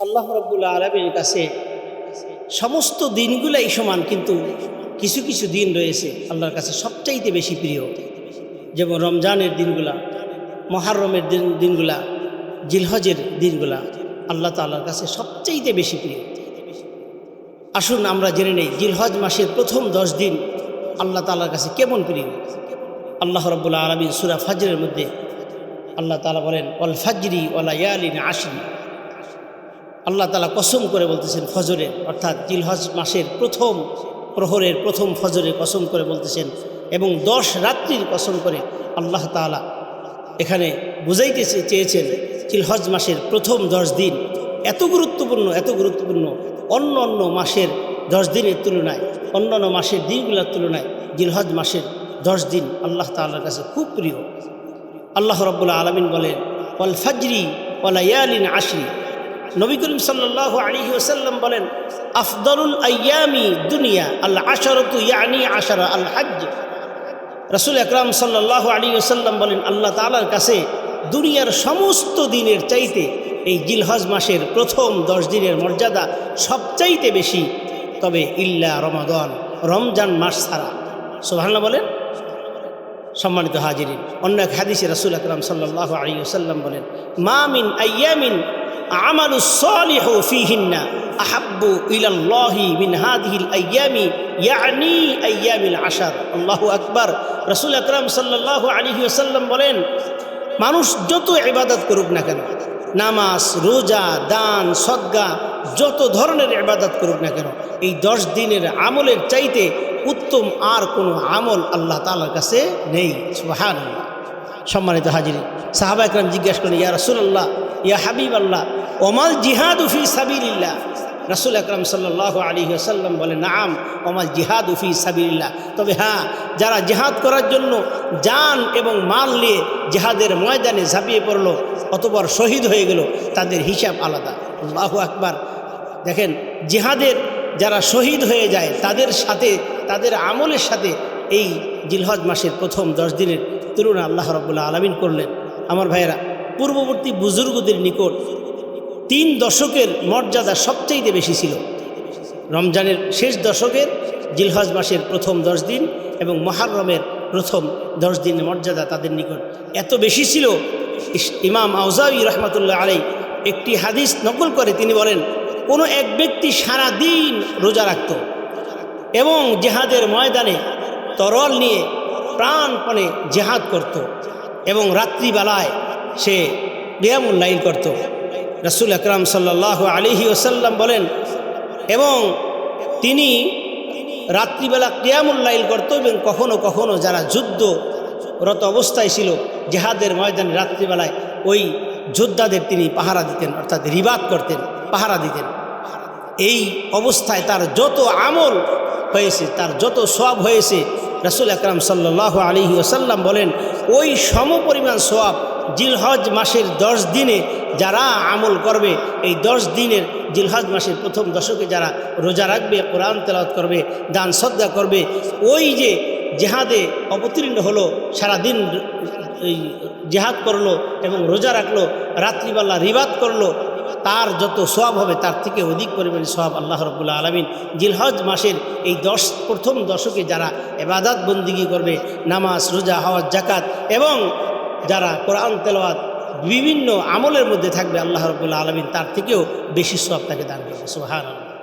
আল্লাহ রাব্বুল আলামিনের কাছে সমস্ত দিনগুলাই সমান, কিন্তু কিছু কিছু দিন রয়েছে আল্লাহর কাছে সবচাইতে বেশি প্রিয়। যেমন রমজানের দিনগুলা, মুহররমের দিনগুলা, জিলহজের দিনগুলা আল্লাহ তাআলার কাছে সবচাইতে বেশি প্রিয়। আসুন আমরা জেনে নেই জিলহজ মাসের প্রথম 10 দিন আল্লাহ তাআলার কাছে কেমন প্রিয়। আল্লাহ রাব্বুল আলামিন সূরা ফাজরের মধ্যে আল্লাহ তাআলা বলেন, ওয়াল ফাজরি ওয়া লায়ালিন আশরি। আল্লাহ তাআলা কসম করে বলতেছেন ফজরের, অর্থাৎ জিলহজ মাসের প্রথম প্রহরের প্রথম ফজরের কসম করে বলতেছেন, এবং 10 রাত্রির কসম করে আল্লাহ তাআলা এখানে বুঝাইতে চেয়েছেন জিলহজ মাসের প্রথম 10 দিন এত গুরুত্বপূর্ণ অন্য অন্য মাসের 10 দিনের তুলনায়, অন্যান্য মাসের দিনগুলোর তুলনায় জিলহজ মাসের 10 দিন আল্লাহ তাআলার কাছে খুব প্রিয়। আল্লাহ রাব্বুল আলামিন বলেন, ওয়াল ফাজরি ওয়া লায়ালিন আশরি। নবী করিম সাল্লাল্লাহু আলাইহি ওয়াসাল্লাম বলেন, আফদালুল আইয়ামি দুনিয়া আল আশারাতু ইয়ানি আশারা আল হজ্জ। রাসূল আকরাম সাল্লাল্লাহু আলাইহি ওয়াসাল্লাম বলেন, আল্লাহ তাআলার কাছে দুনিয়ার সমস্ত দিনের চাইতে এই জিলহজ মাসের প্রথম 10 দিনের মর্যাদা সবচাইতে বেশি, তবে ইল্লা রমাদান, রমজান মাস ছাড়া। সুবহানাল্লাহ বলেন। সম্মানিত হাজিরিন, অন্য এক হাদিসে রাসূল আকরাম সাল্লাল্লাহু আলাইহি ওয়াসাল্লাম বলেন, মা মিন আইয়ামিন আমালুস সালিহু ফীহিন্না আহাব্বু ইলাল্লাহি মিন হাযিহিল আইয়ামি ইয়ানি আইয়ামিল আশর। আল্লাহু আকবার। রাসূল আকরাম সাল্লাল্লাহু আলাইহি ওয়াসাল্লাম বলেন, মানুষ যত ইবাদত করুক না কেন, নামাজ, রোজা, দান, সদকা, যত ধরনের ইবাদত করুক না কেন, এই 10 দিনের আমলের চাইতে উত্তম আর কোনো আমল আল্লাহ তাআলার কাছে নেই। সুবহানাল্লাহ। সম্মানিত হাজিরিন, সাহাবা একরাম জিজ্ঞাসা করেন, ইয়া রাসূলুল্লাহ, ইয়া হাবিবাল্লাহ, ওমাল জিহাদু ফি সাবিলিল্লাহ। রাসূল আকরাম সাল্লাল্লাহু আলাইহি ওয়াসাল্লাম বলেন, নাআম ওমাল জিহাদু ফি সাবিলিল্লাহ। তবে হ্যাঁ, যারা জিহাদ করার জন্য জান এবং মাল নিয়ে জিহাদের ময়দানে ঝাঁপিয়ে পড়লো, অতঃপর শহীদ হয়ে গেল, তাদের হিসাব আলাদা। আল্লাহু আকবার। দেখেন, জিহাদের যারা শহীদ হয়ে যায় তাদের সাথে, তাদের আমলের সাথে এই জিলহজ মাসের প্রথম 10 দিনের তুলনা আল্লাহ রাব্বুল আলামিন করলেন। আমার ভাইয়েরা, পূর্ববর্তী বুজুর্গদের নিকট 3 দশকের মর্যাদা সবচাইতে বেশি ছিল। রমজানের শেষ দশকের জিলহজ মাসের প্রথম 10 দিন এবং মুহররমের প্রথম 10 দিনের মর্যাদা তাদের নিকট এত বেশি ছিল। ইমাম আউজাউই রহমাতুল্লাহ আলাইহি একটি হাদিস নকল করে তিনি বলেন, কোনো এক ব্যক্তি সারা দিন রোজা রাখত এবং জিহাদের ময়দানে তরোয়াল নিয়ে প্রাণপণে জিহাদ করত এবং রাত্রিবেলায় সে কিয়ামুল লাইল করত। রাসূল আকরাম সাল্লাল্লাহু আলাইহি ওয়াসাল্লাম বলেন, এবং তিনি রাত্রিবেলা কিয়ামুল লাইল করত এবং কখনো কখনো যারা যুদ্ধরত অবস্থায় ছিল জিহাদের ময়দানে রাত্রিবেলায় ওই যোদ্ধাদের তিনি পাহারা দিতেন, অর্থাৎ রিবাত করতেন, পাহারা দিতেন। এই অবস্থায় তার যত আমল হয়েছে, তার যত সওয়াব হয়েছে, রাসূল আকরাম সাল্লাল্লাহু আলাইহি ওয়াসাল্লাম বলেন, ওই সমপরিমাণ সওয়াব জিলহজ মাসের 10 দিনে যারা আমল করবে, এই 10 দিনের জিলহজ মাসের প্রথম দশকে যারা রোজা রাখবে, কোরআন তেলাওয়াত করবে, দান সদকা করবে, ওই যে জিহাদে অবতীর্ণ হলো, সারাদিন এই জিহাদ করলো এবং রোজা রাখলো, রাত্রিবেলা রিবাত করলো, তার যত সওয়াব হবে তার থেকে অধিক পরিমাণে সওয়াব আল্লাহ রাব্বুল আলামিন জিলহজ মাসের এই প্রথম দশকে যারা ইবাদত বন্দিগি করবে, নামাজ, রোজা, হজ, যাকাত এবং যারা কোরআন তেলাওয়াত বিভিন্ন আমলের মধ্যে থাকবে, আল্লাহ রাব্বুল আলামিন তার থেকেও বেশি সওয়াব তাকে দান করবে। সুবহানাল্লাহ।